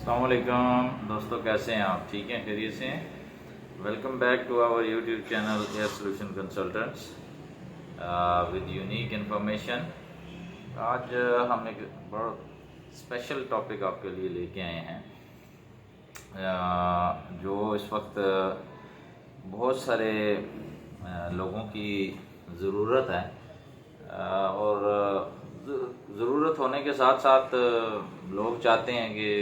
अस्सलाम वालेकुम दोस्तों, कैसे हैं आप? ठीक हैं, खैरियत से हैं? Welcome back to our YouTube channel air solution consultants with unique information. आज हम एक बहुत स्पेशल टॉपिक आपके लिए लेके आए हैं जो इस वक्त बहुत सारे लोगों की ज़रूरत है और ज़रूरत होने के साथ साथ लोग चाहते हैं कि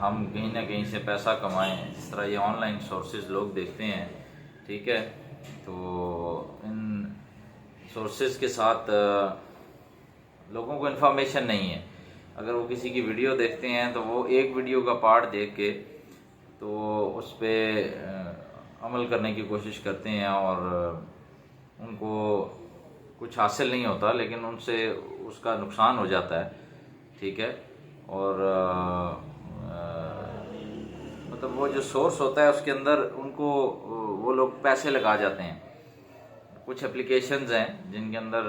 हम कहीं ना कहीं से पैसा कमाएं। जिस तरह ये ऑनलाइन सोर्सेज लोग देखते हैं, ठीक है, तो इन सोर्सेज के साथ लोगों को इन्फॉर्मेशन नहीं है। अगर वो किसी की वीडियो देखते हैं तो वो एक वीडियो का पार्ट देख के तो उस पर अमल करने की कोशिश करते हैं और उनको कुछ हासिल नहीं होता, लेकिन उनसे उसका नुकसान हो जाता है, ठीक है। और मतलब वो जो सोर्स होता है उसके अंदर उनको वो लोग पैसे लगा जाते हैं। कुछ एप्लीकेशंस हैं जिनके अंदर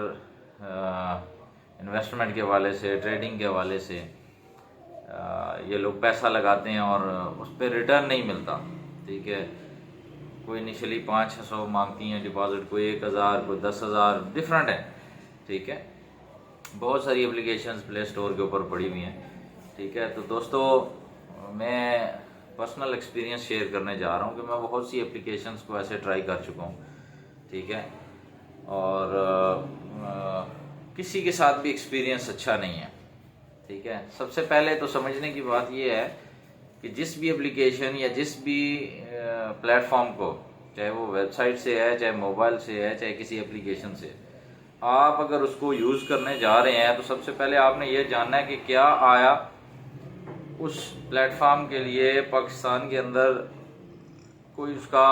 इन्वेस्टमेंट के हवाले से, ट्रेडिंग के हवाले से ये लोग पैसा लगाते हैं और उस पर रिटर्न नहीं मिलता, ठीक है। कोई इनिशियली 500 मांगती हैं डिपॉजिट, कोई 1000, कोई 10,000, डिफरेंट है, ठीक है। बहुत सारी एप्लीकेशंस प्ले स्टोर के ऊपर पड़ी हुई हैं, ठीक है। तो दोस्तों, मैं पर्सनल एक्सपीरियंस शेयर करने जा रहा हूँ कि मैं बहुत सी एप्लीकेशंस को ऐसे ट्राई कर चुका हूँ, ठीक है। और किसी के साथ भी एक्सपीरियंस अच्छा नहीं है, ठीक है। सबसे पहले तो समझने की बात यह है कि जिस भी एप्लीकेशन या जिस भी प्लेटफॉर्म को, चाहे वो वेबसाइट से है, चाहे मोबाइल से है, चाहे किसी एप्लीकेशन से, आप अगर उसको यूज़ करने जा रहे हैं तो सबसे पहले आपने ये जानना है कि क्या आया उस प्लेटफॉर्म के लिए पाकिस्तान के अंदर कोई उसका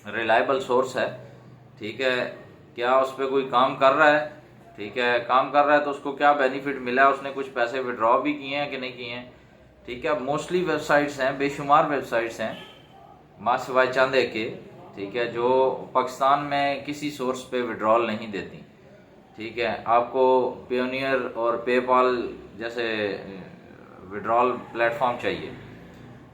रिलायबल सोर्स है, ठीक है। क्या उस पर कोई काम कर रहा है, ठीक है। काम कर रहा है तो उसको क्या बेनिफिट मिला है, उसने कुछ पैसे विड्रॉ भी किए हैं कि नहीं किए हैं, ठीक है। मोस्टली वेबसाइट्स हैं, बेशुमार वेबसाइट्स हैं, माँ सिवाय चंद एक के, ठीक है, जो पाकिस्तान में किसी सोर्स पे विड्रॉल नहीं देती, ठीक है। आपको पेयोनियर और पेपाल जैसे विड्रॉल प्लेटफॉर्म चाहिए,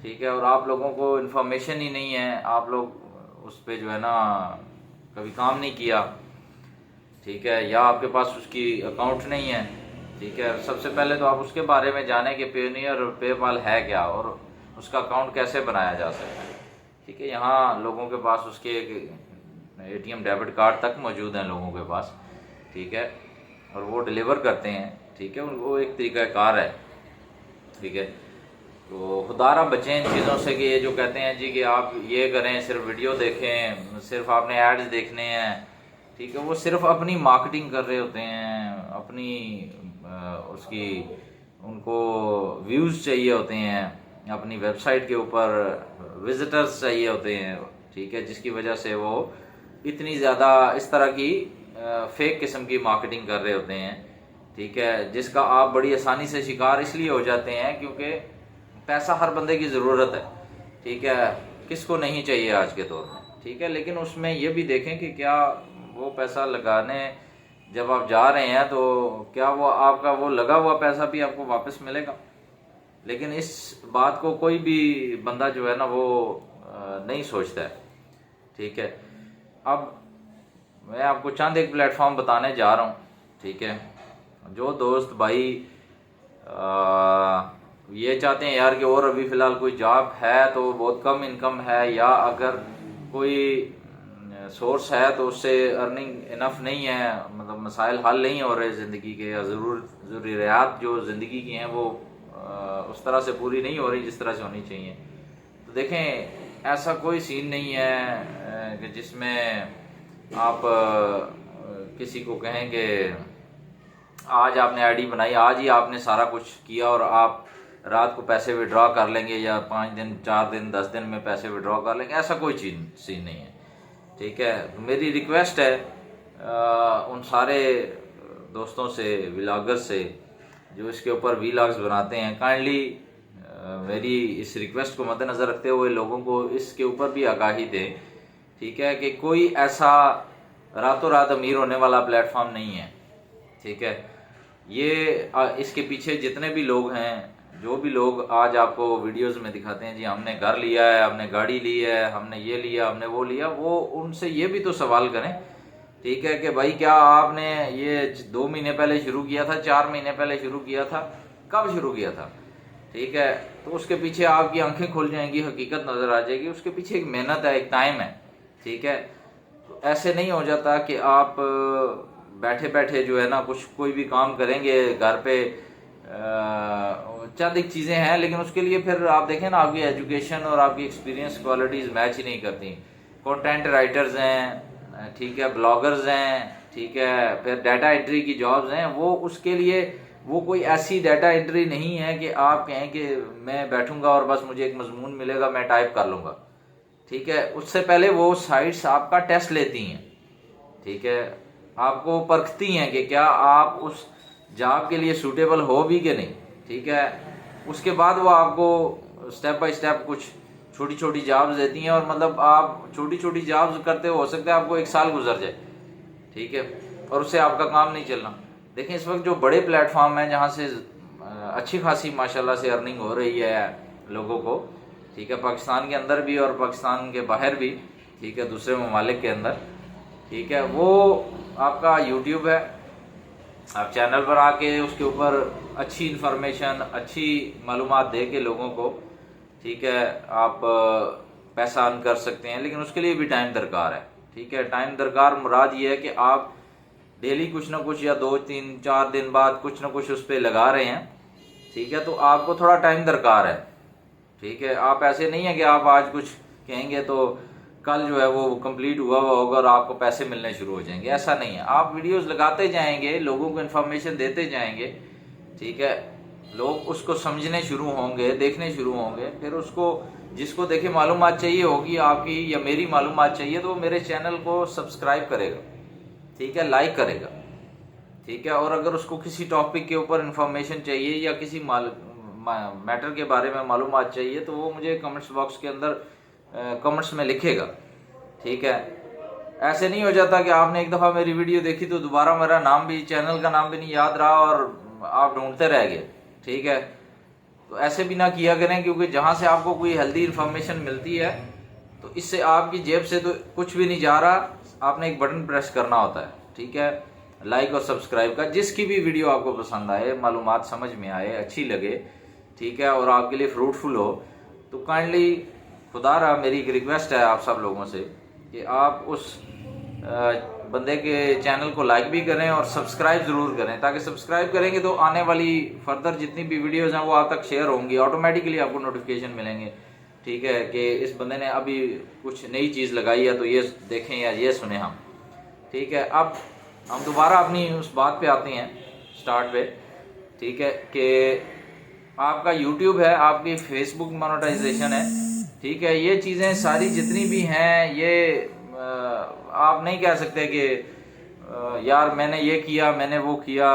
ठीक है। और आप लोगों को इन्फॉर्मेशन ही नहीं है, आप लोग उस पर जो है ना कभी काम नहीं किया, ठीक है, या आपके पास उसकी अकाउंट नहीं है, ठीक है। सबसे पहले तो आप उसके बारे में जानें कि पेयोनियर और पेपाल है क्या और उसका अकाउंट कैसे बनाया जा सकता है, ठीक है। यहाँ लोगों के पास उसके ATM डेबिट कार्ड तक मौजूद हैं लोगों के पास, ठीक है, और वो डिलीवर करते हैं, ठीक है। वो एक तरीक़ाकार है, ठीक है। तो खुदारा बचें इन चीज़ों से कि ये जो कहते हैं जी कि आप ये करें, सिर्फ वीडियो देखें, सिर्फ आपने एड्स देखने हैं, ठीक है। वो सिर्फ अपनी मार्केटिंग कर रहे होते हैं, अपनी उसकी उनको व्यूज़ चाहिए होते हैं, अपनी वेबसाइट के ऊपर विजिटर्स चाहिए होते हैं, ठीक है, जिसकी वजह से वो इतनी ज़्यादा इस तरह की फेक किस्म की मार्केटिंग कर रहे होते हैं, ठीक है, जिसका आप बड़ी आसानी से शिकार इसलिए हो जाते हैं क्योंकि पैसा हर बंदे की ज़रूरत है, ठीक है, किसको नहीं चाहिए आज के दौर में, ठीक है। लेकिन उसमें ये भी देखें कि क्या वो पैसा लगाने जब आप जा रहे हैं तो क्या वो आपका वो लगा हुआ पैसा भी आपको वापस मिलेगा। लेकिन इस बात को कोई भी बंदा जो है ना वो नहीं सोचता है, ठीक है। अब मैं आपको चंद एक प्लेटफॉर्म बताने जा रहा हूँ, ठीक है। जो दोस्त भाई ये चाहते हैं यार कि और अभी फ़िलहाल कोई जॉब है तो बहुत कम इनकम है, या अगर कोई सोर्स है तो उससे अर्निंग इनफ नहीं है, मतलब मसाइल हल नहीं हो रहे ज़िंदगी के, या ज़रूरियात जो ज़िंदगी की हैं वो उस तरह से पूरी नहीं हो रही जिस तरह से होनी चाहिए। तो देखें, ऐसा कोई सीन नहीं है कि जिसमें आप किसी को कहें कि आज आपने आईडी बनाई, आज ही आपने सारा कुछ किया और आप रात को पैसे विड्रॉ कर लेंगे, या 5 दिन, 4 दिन, 10 दिन में पैसे विड्रॉ कर लेंगे, ऐसा कोई सीन नहीं है, ठीक है। मेरी रिक्वेस्ट है उन सारे दोस्तों से, व्लॉगर से जो इसके ऊपर व्लॉग्स बनाते हैं, काइंडली मेरी इस रिक्वेस्ट को मद्देनज़र रखते हुए लोगों को इसके ऊपर भी आगाही दें, ठीक है, कि कोई ऐसा रातों रात अमीर होने वाला प्लेटफॉर्म नहीं है, ठीक है। ये इसके पीछे जितने भी लोग हैं जो भी लोग आज आपको वीडियोस में दिखाते हैं जी हमने घर लिया है, हमने गाड़ी ली है, हमने ये लिया, हमने वो लिया, वो उनसे ये भी तो सवाल करें, ठीक है, कि भाई क्या आपने ये 2 महीने पहले शुरू किया था, 4 महीने पहले शुरू किया था, कब शुरू किया था, ठीक है। तो उसके पीछे आपकी आंखें खुल जाएंगी, हकीकत नजर आ जाएगी, उसके पीछे एक मेहनत है, एक टाइम है, ठीक है। तो ऐसे नहीं हो जाता कि आप बैठे बैठे जो है ना कुछ कोई भी काम करेंगे घर पे, चंद एक चीज़ें हैं, लेकिन उसके लिए फिर आप देखें ना आपकी एजुकेशन और आपकी एक्सपीरियंस क्वालिटीज़ मैच ही नहीं करती। कंटेंट राइटर्स हैं, ठीक है, ब्लॉगर्स हैं, ठीक है, फिर डाटा एंट्री की जॉब्स हैं, वो उसके लिए वो कोई ऐसी डाटा एंट्री नहीं है कि आप कहें कि मैं बैठूंगा और बस मुझे एक मजमून मिलेगा मैं टाइप कर लूँगा, ठीक है। उससे पहले वो साइट्स आपका टेस्ट लेती हैं, ठीक है, आपको परखती हैं कि क्या आप उस जॉब के लिए सूटेबल हो भी कि नहीं, ठीक है। उसके बाद वो आपको स्टेप बाय स्टेप कुछ छोटी छोटी जॉब्स देती हैं, और मतलब आप छोटी छोटी जॉब्स करते हो सकता है आपको 1 साल गुजर जाए, ठीक है, और उससे आपका काम नहीं चलना। देखें इस वक्त जो बड़े प्लेटफॉर्म हैं जहाँ से अच्छी खासी माशाल्लाह से अर्निंग हो रही है लोगों को, ठीक है, पाकिस्तान के अंदर भी और पाकिस्तान के बाहर भी, ठीक है, दूसरे ममालिक के अंदर, ठीक है, वो आपका यूट्यूब है। आप चैनल पर आके उसके ऊपर अच्छी इन्फॉर्मेशन, अच्छी मालूमात दे के लोगों को, ठीक है, आप पैसा अर्न कर सकते हैं, लेकिन उसके लिए भी टाइम दरकार है, ठीक है। टाइम दरकार मुराद ये है कि आप डेली कुछ ना कुछ या 2, 3, 4 दिन बाद कुछ ना कुछ उस पर लगा रहे हैं, ठीक है, तो आपको थोड़ा टाइम दरकार है, ठीक है। आप ऐसे नहीं है कि आप आज कुछ कहेंगे तो कल जो है वो कंप्लीट हुआ होगा और आपको पैसे मिलने शुरू हो जाएंगे, ऐसा नहीं है। आप वीडियोस लगाते जाएंगे, लोगों को इन्फॉर्मेशन देते जाएंगे, ठीक है, लोग उसको समझने शुरू होंगे, देखने शुरू होंगे, फिर उसको जिसको देखे मालूमात चाहिए होगी आपकी या मेरी मालूमात चाहिए, तो वो मेरे चैनल को सब्सक्राइब करेगा, ठीक है, लाइक करेगा, ठीक है। और अगर उसको किसी टॉपिक के ऊपर इंफॉर्मेशन चाहिए या किसी मैटर के बारे में मालूमात चाहिए, तो वो मुझे कमेंट्स बॉक्स के अंदर कमेंट्स में लिखेगा, ठीक है। ऐसे नहीं हो जाता कि आपने एक दफ़ा मेरी वीडियो देखी तो दोबारा मेरा नाम भी, चैनल का नाम भी नहीं याद रहा और आप ढूंढते रह गए, ठीक है। तो ऐसे भी ना किया करें, क्योंकि जहाँ से आपको कोई हेल्दी इन्फॉर्मेशन मिलती है तो इससे आपकी जेब से तो कुछ भी नहीं जा रहा, आपने एक बटन प्रेस करना होता है, ठीक है, लाइक और सब्सक्राइब का। जिसकी भी वीडियो आपको पसंद आए, मालूमात समझ में आए, अच्छी लगे, ठीक है, और आपके लिए फ्रूटफुल हो, तो काइंडली खुदा रहा मेरी एक रिक्वेस्ट है आप सब लोगों से कि आप उस बंदे के चैनल को लाइक भी करें और सब्सक्राइब ज़रूर करें, ताकि सब्सक्राइब करेंगे तो आने वाली फर्दर जितनी भी वीडियोस हैं वो आप तक शेयर होंगी, ऑटोमेटिकली आपको नोटिफिकेशन मिलेंगे, ठीक है, कि इस बंदे ने अभी कुछ नई चीज़ लगाई है तो ये देखें या ये सुने हम, ठीक है। अब हम दोबारा अपनी उस बात पे आते हैं, स्टार्ट पे, ठीक है, कि आपका यूट्यूब है, आपकी फेसबुक मोनेटाइजेशन है, ठीक है, ये चीज़ें सारी जितनी भी हैं, ये आप नहीं कह सकते कि यार मैंने ये किया, मैंने वो किया,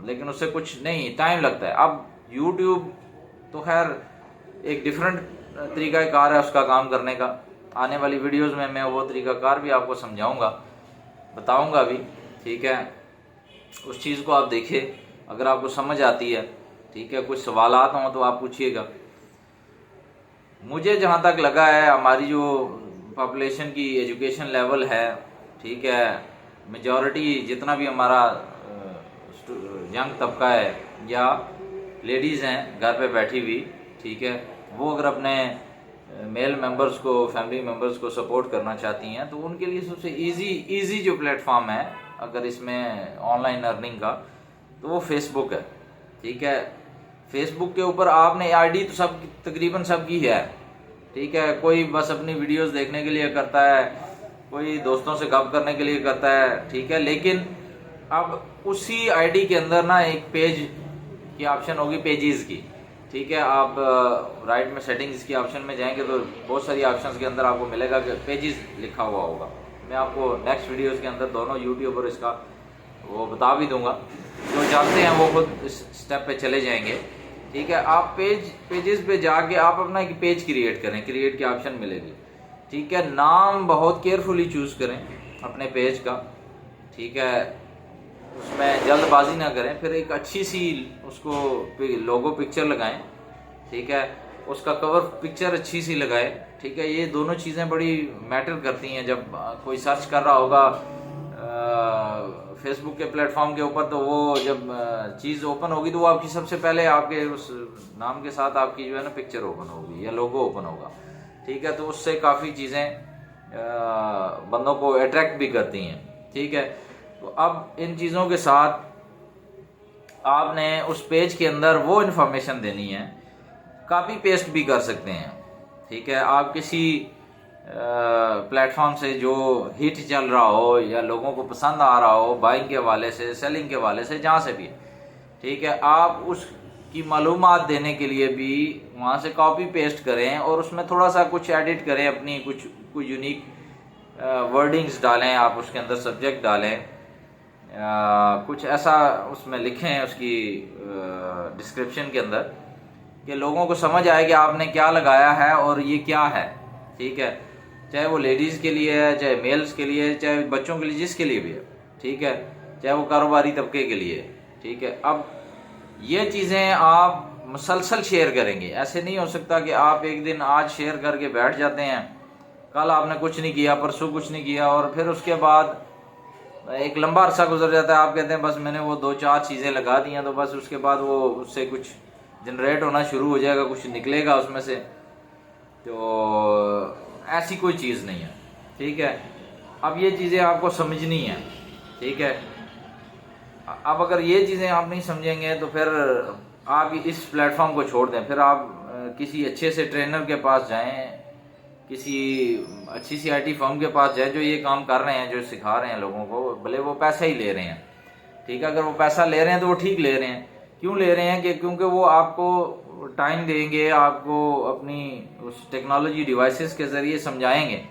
लेकिन उससे कुछ नहीं, टाइम लगता है। अब यूट्यूब तो खैर एक डिफरेंट तरीक़ाकार है उसका काम करने का, आने वाली वीडियोस में मैं वो तरीक़ाकार भी आपको समझाऊंगा, बताऊंगा भी, ठीक है। उस चीज़ को आप देखिए, अगर आपको समझ आती है, ठीक है, कुछ सवालात हों तो आप पूछिएगा। मुझे जहाँ तक लगा है हमारी जो पॉपुलेशन की एजुकेशन लेवल है, ठीक है, मेजॉरिटी जितना भी हमारा यंग तबका है या लेडीज़ हैं घर पे बैठी हुई, ठीक है, वो अगर अपने मेल मेंबर्स को, फैमिली मेंबर्स को सपोर्ट करना चाहती हैं तो उनके लिए सबसे इजी जो प्लेटफॉर्म है अगर इसमें ऑनलाइन अर्निंग का, तो वो फेसबुक है, ठीक है। फेसबुक के ऊपर आपने आईडी तो सब तकरीबन सबकी है, ठीक है, कोई बस अपनी वीडियोस देखने के लिए करता है, कोई दोस्तों से गप करने के लिए करता है, ठीक है, लेकिन अब उसी आईडी के अंदर ना एक पेज की ऑप्शन होगी, पेजेस की, ठीक है। आप राइट में सेटिंग्स की ऑप्शन में जाएंगे तो बहुत सारी ऑप्शंस के अंदर आपको मिलेगा कि पेजेस लिखा हुआ होगा। मैं आपको नेक्स्ट वीडियोस के अंदर दोनों यूट्यूब और इसका वो बता भी दूंगा, जो जानते हैं वो खुद इस स्टेप पे चले जाएंगे, ठीक है। आप पेजेस पे जाके आप अपना एक पेज क्रिएट करें, क्रिएट की ऑप्शन मिलेगी, ठीक है। नाम बहुत केयरफुली चूज़ करें अपने पेज का, ठीक है। उसमें जल्दबाजी ना करें, फिर एक अच्छी सी उसको लोगो पिक्चर लगाएं, ठीक है, उसका कवर पिक्चर अच्छी सी लगाएं, ठीक है। ये दोनों चीज़ें बड़ी मैटर करती हैं। जब कोई सर्च कर रहा होगा फेसबुक के प्लेटफॉर्म के ऊपर, तो वो जब चीज़ ओपन होगी तो वो आपकी सबसे पहले आपके उस नाम के साथ आपकी जो है ना पिक्चर ओपन होगी या लोगो ओपन होगा, ठीक है। तो उससे काफ़ी चीज़ें बंदों को अट्रैक्ट भी करती हैं, ठीक है। तो अब इन चीज़ों के साथ आपने उस पेज के अंदर वो इन्फॉर्मेशन देनी है, कॉपी पेस्ट भी कर सकते हैं, ठीक है। आप किसी प्लेटफॉर्म से जो हिट चल रहा हो या लोगों को पसंद आ रहा हो, बाइंग के वाले से, सेलिंग के वाले से, जहाँ से भी, ठीक है, आप उसकी मालूमात देने के लिए भी वहाँ से कॉपी पेस्ट करें और उसमें थोड़ा सा कुछ एडिट करें, अपनी कुछ यूनिक वर्डिंग्स डालें, आप उसके अंदर सब्जेक्ट डालें, कुछ ऐसा उसमें लिखें उसकी डिस्क्रिप्शन के अंदर कि लोगों को समझ आए कि आपने क्या लगाया है और ये क्या है, ठीक है। चाहे वो लेडीज़ के लिए है, चाहे मेल्स के लिए, चाहे बच्चों के लिए, जिसके लिए भी है, ठीक है, चाहे वो कारोबारी तबके के लिए, ठीक है। अब ये चीज़ें आप मुसलसल शेयर करेंगे। ऐसे नहीं हो सकता कि आप एक दिन आज शेयर करके बैठ जाते हैं, कल आपने कुछ नहीं किया, परसों कुछ नहीं किया, और फिर उसके बाद एक लंबा अरसा गुजर जाता है, आप कहते हैं बस मैंने वो 2-4 चीज़ें लगा दी हैं, तो बस उसके बाद वो उससे कुछ जनरेट होना शुरू हो जाएगा, कुछ निकलेगा उसमें से। तो ऐसी कोई चीज़ नहीं है, ठीक है। अब ये चीज़ें आपको समझनी है, ठीक है। अब अगर ये चीज़ें आप नहीं समझेंगे तो फिर आप इस प्लेटफॉर्म को छोड़ दें, फिर आप किसी अच्छे से ट्रेनर के पास जाएं, किसी अच्छी सी IT फर्म के पास जाएं जो ये काम कर रहे हैं, जो सिखा रहे हैं लोगों को, भले वो पैसा ही ले रहे हैं, ठीक है। अगर वो पैसा ले रहे हैं तो वो ठीक ले रहे हैं। क्यों ले रहे हैं? कि क्योंकि वो आपको टाइम देंगे, आपको अपनी उस टेक्नोलॉजी डिवाइसेस के ज़रिए समझाएंगे।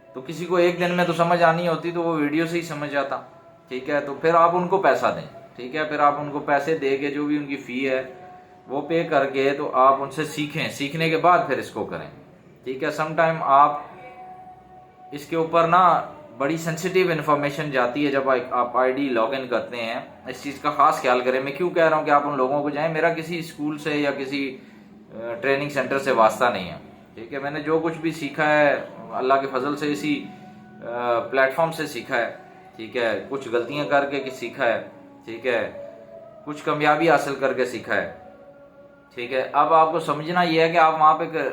तो किसी को एक दिन में तो समझ आनी होती, तो वो वीडियो से ही समझ जाता, ठीक है। तो फिर आप उनको पैसा दें, ठीक है, फिर आप उनको पैसे दे के जो भी उनकी फ़ी है वो पे करके तो आप उनसे सीखें, सीखने के बाद फिर इसको करें, ठीक है। समटाइम आप इसके ऊपर ना बड़ी सेंसिटिव इन्फॉर्मेशन जाती है जब आप ID लॉगिन करते हैं। इस चीज़ का खास ख्याल करें। मैं क्यों कह रहा हूँ कि आप उन लोगों को जाएं, मेरा किसी स्कूल से या किसी ट्रेनिंग सेंटर से वास्ता नहीं है, ठीक है। मैंने जो कुछ भी सीखा है अल्लाह के फजल से इसी प्लेटफॉर्म से सीखा है, ठीक है। कुछ गलतियाँ करके सीखा है, ठीक है, कुछ कामयाबी हासिल करके सीखा है, ठीक है। अब आपको समझना यह है कि आप वहाँ पे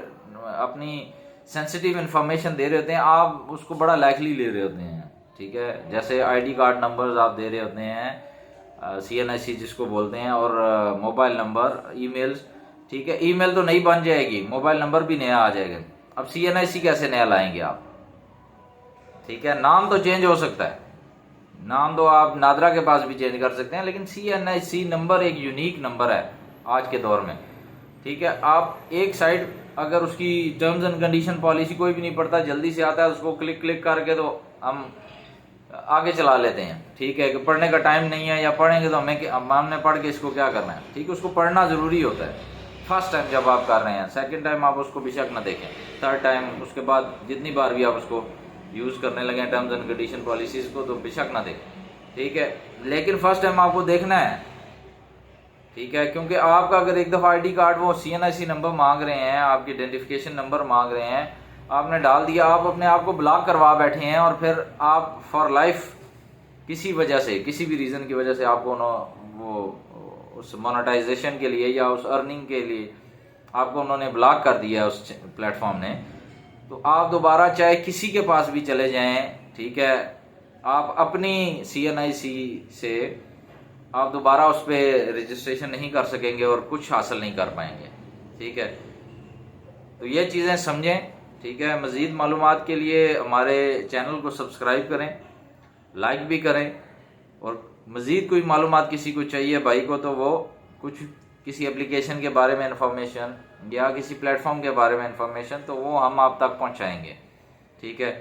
अपनी सेंसिटिव इन्फॉर्मेशन दे रहे होते हैं, आप उसको बड़ा लाइकली ले रहे होते हैं, ठीक है। जैसे ID कार्ड नंबर्स आप दे रहे होते हैं, CNIC जिसको बोलते हैं, और मोबाइल नंबर, ईमेल्स, ठीक है। ईमेल तो नई बन जाएगी, मोबाइल नंबर भी नया आ जाएगा। अब CNIC कैसे नया लाएंगे आप, ठीक है। नाम तो चेंज हो सकता है, नाम तो आप नादरा के पास भी चेंज कर सकते हैं, लेकिन CNIC नंबर एक यूनिक नंबर है आज के दौर में, ठीक है। आप एक साइड अगर उसकी टर्म्स एंड कंडीशन पॉलिसी कोई भी नहीं पढ़ता, जल्दी से आता है, उसको क्लिक करके तो हम आगे चला लेते हैं, ठीक है, कि पढ़ने का टाइम नहीं है, या पढ़ेंगे तो हमने पढ़ के इसको क्या करना है, ठीक है। उसको पढ़ना ज़रूरी होता है फर्स्ट टाइम जब आप कर रहे हैं। सेकंड टाइम आप उसको बेशक ना देखें, थर्ड टाइम उसके बाद जितनी बार भी आप उसको यूज़ करने लगे टर्म्स एंड कंडीशन पॉलिसीज़ को, तो बेशक ना देखें, ठीक है। लेकिन फर्स्ट टाइम आपको देखना है, ठीक है, क्योंकि आपका अगर एक दफ़ा ID कार्ड वो CNIC नंबर मांग रहे हैं, आपकी आइडेंटिफिकेशन नंबर मांग रहे हैं, आपने डाल दिया, आप अपने आप को ब्लॉक करवा बैठे हैं, और फिर आप फॉर लाइफ किसी वजह से, किसी भी रीज़न की वजह से आपको वो उस मोनेटाइजेशन के लिए या उस अर्निंग के लिए आपको उन्होंने ब्लॉक कर दिया उस प्लेटफॉर्म ने, तो आप दोबारा चाहे किसी के पास भी चले जाएं, ठीक है, आप अपनी CNIC से आप दोबारा उस पर रजिस्ट्रेशन नहीं कर सकेंगे और कुछ हासिल नहीं कर पाएंगे, ठीक है। तो ये चीज़ें समझें, ठीक है। मज़ीद मालूमात के लिए हमारे चैनल को सब्सक्राइब करें, लाइक भी करें, और मज़ीद कोई मालूमात किसी को चाहिए भाई को, तो वो कुछ किसी एप्लीकेशन के बारे में इंफॉर्मेशन या किसी प्लेटफॉर्म के बारे में इंफॉर्मेशन, तो वो हम आप तक पहुंचाएंगे, ठीक है।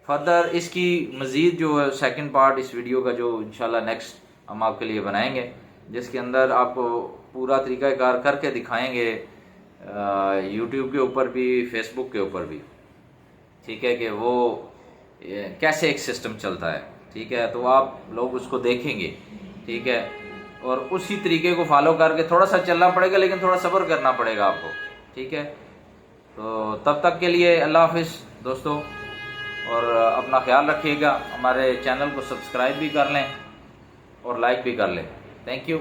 फर्दर इसकी मज़ीद जो सेकंड पार्ट इस वीडियो का जो इंशाल्लाह नेक्स्ट हम आपके लिए बनाएंगे, जिसके अंदर आपको पूरा तरीक़ाकार करके दिखाएंगे, YouTube के ऊपर भी, Facebook के ऊपर भी, ठीक है, कि वो कैसे एक सिस्टम चलता है, ठीक है, तो आप लोग उसको देखेंगे, ठीक है, और उसी तरीके को फॉलो करके थोड़ा सा चलना पड़ेगा, लेकिन थोड़ा सब्र करना पड़ेगा आपको, ठीक है। तो तब तक के लिए अल्लाह हाफिज़ दोस्तों, और अपना ख्याल रखिएगा। हमारे चैनल को सब्सक्राइब भी कर लें और लाइक भी कर लें। Thank you.